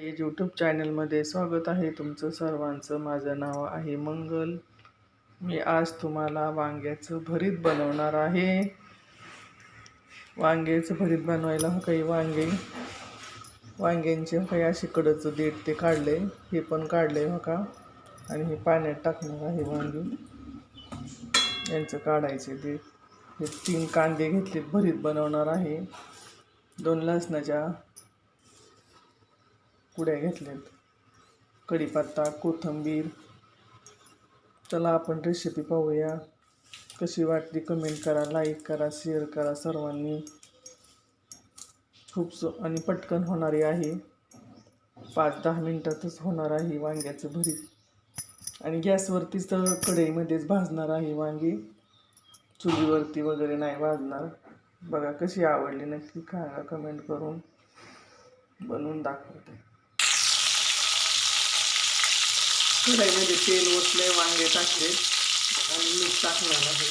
YouTube चॅनलमध्ये स्वागत आहे तुमचं सर्वांचं. माझं नाव आहे मंगल. मी आज तुम्हाला वांग्याचं भरीत बनवणार आहे. वांग्याचं भरीत बनवायला काही वांग्यांचे काही अशी कडचं देठ ते काढले, हे पण काढले हो का. आणि हे पाण्यात टाकणार आहे वांगी, यांचं काढायचे ते. हे 3 कांदे घेतलेत, भरीत बनवणार आहे. 2 लसणाच्या कुड्या घेतल्यात, कढीपत्ता, कोथिंबीर. चला आपण रेसिपी पाहूया. कशी वाटली कमेंट करा, लाईक करा, शेअर करा सर्वांनी. आणि पटकन होणारी आहे, 5-10 मिनिटातच होणार आहे वांग्याचं भरीत. आणि गॅसवरतीच तर कढईमध्येच भाजणार आहे वांगी, चुलीवरती वगैरे नाही भाजणार. बघा कशी आवडली नक्की सांगा कमेंट करून, बनवून दाखवते. कढईमध्ये तेल ओतले, वांगे टाकले आणि मीठ टाकणार आहे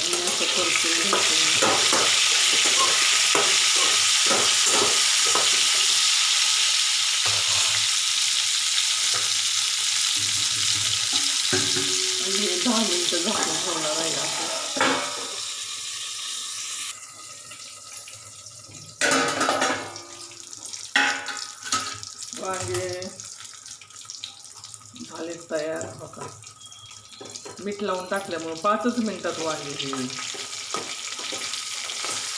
आणि असं परतून घ्यायचं. आणि 10 मिनिटं झाकून ठेवणार आहे असं. वांगे झाले तयार बघा. मीठ लावून टाकल्यामुळे 5च मिनिटात वांगे हे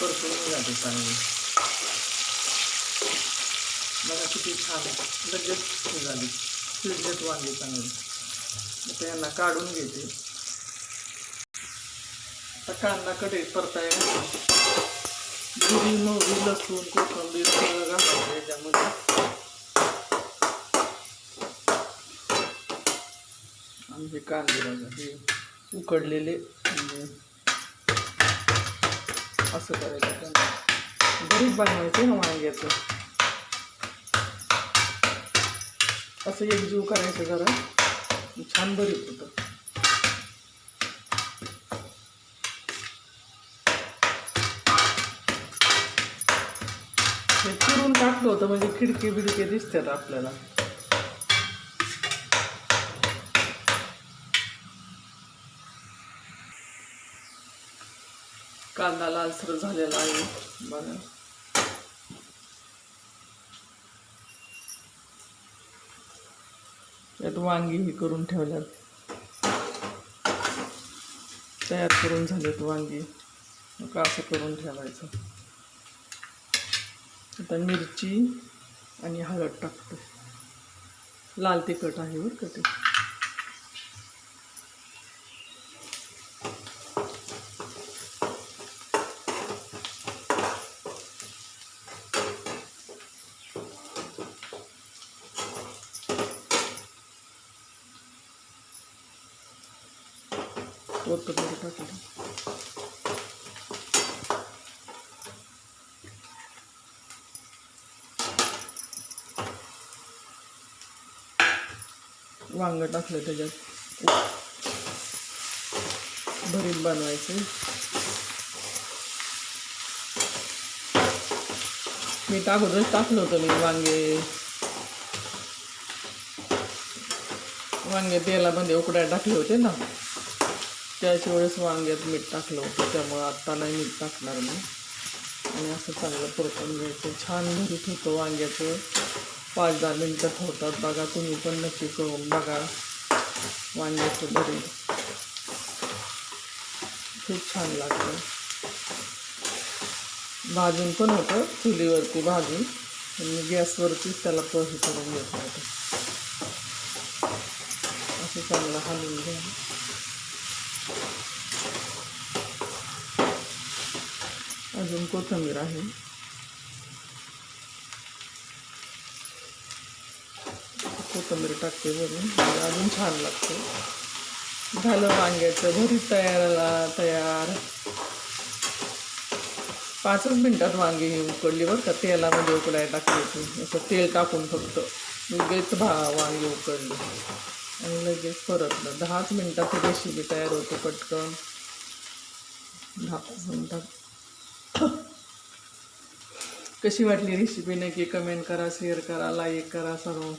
परतून निघाले चांगले. बघा किती छान लगेच निघाले, शिजलेत वांगे चांगले. आता यांना काढून घेते. आता कांदा कढईत परताय जिरी, मोहरी, लसूण, कोथिंबीर सगळं घालायचं याच्यामध्ये. आणि हे कांदे बघा, हे उकडलेले, म्हणजे असं करायचं. भरीत बनवायचं ना वांग्याचं, असं एकजीव करायचं जरा, छान भरीत होतं. हे चिरून टाकलं होतं म्हणजे खिडकी बिडके दिसतात आपल्याला. कांदा लालसर झालेला आहे बघा. यात वांगी ही करून ठेवल्यात, तयार करून झालेत वांगी. मग असं करून ठेवायचं. आता मिरची आणि हळद टाकतो. लाल तिखट आहे बरं का ते. कोथिंबीर टाकली. वांग टाकलं, त्याच्यात भरीत बनवायचं. मीठ अगोदरच टाकलं होतं मी. वांगे तेलामध्ये उकडायला टाकले होते ना, त्याच वेळेस वांग्यात मीठ टाकलं होतं, त्यामुळं आत्ता नाही मीठ टाकणार मी. आणि असं चांगलं परतून घ्यायचं. छान भरीत होतं वांग्याचं. 5-10 मिनिटात होतात बघा. तुम्ही पण नक्की करून बघा वांग्याचं भरीत, खूप छान लागतं. भाजून पण होतं चुलीवरती भाजून, आणि गॅसवरतीच त्याला हे करून घेतलं होतं. असं चांगलं हलवून घ्या. अजून कोथिंबीर आहे, कोथिंबीर टाकते वरून, अजून छान लागतं. झालं वांग्याचं भरीत तयार. 5च मिनिटात वांगी ही उकडली बरं का. तेलामध्ये उकडायला टाकली होती, असं तेल टाकून फक्त लगेच वांगी उकडली आणि लगेच परतलं. 10च मिनिटात रेसिपी तयार होते पटकन. 10-5 मिनिटात कशी वाटली रेसिपी नक्की कमेंट करा, शेअर करा, लाईक करा सर्व.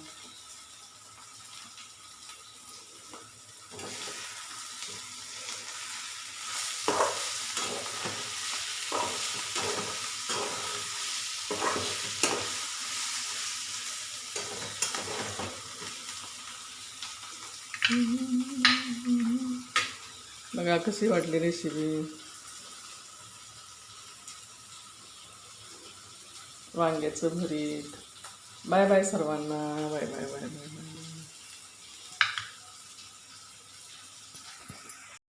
बघा कशी वाटली रेसिपी. वांग्याचं भरीत. बाय बाय सर्वांना. Bye bye bye bye bye.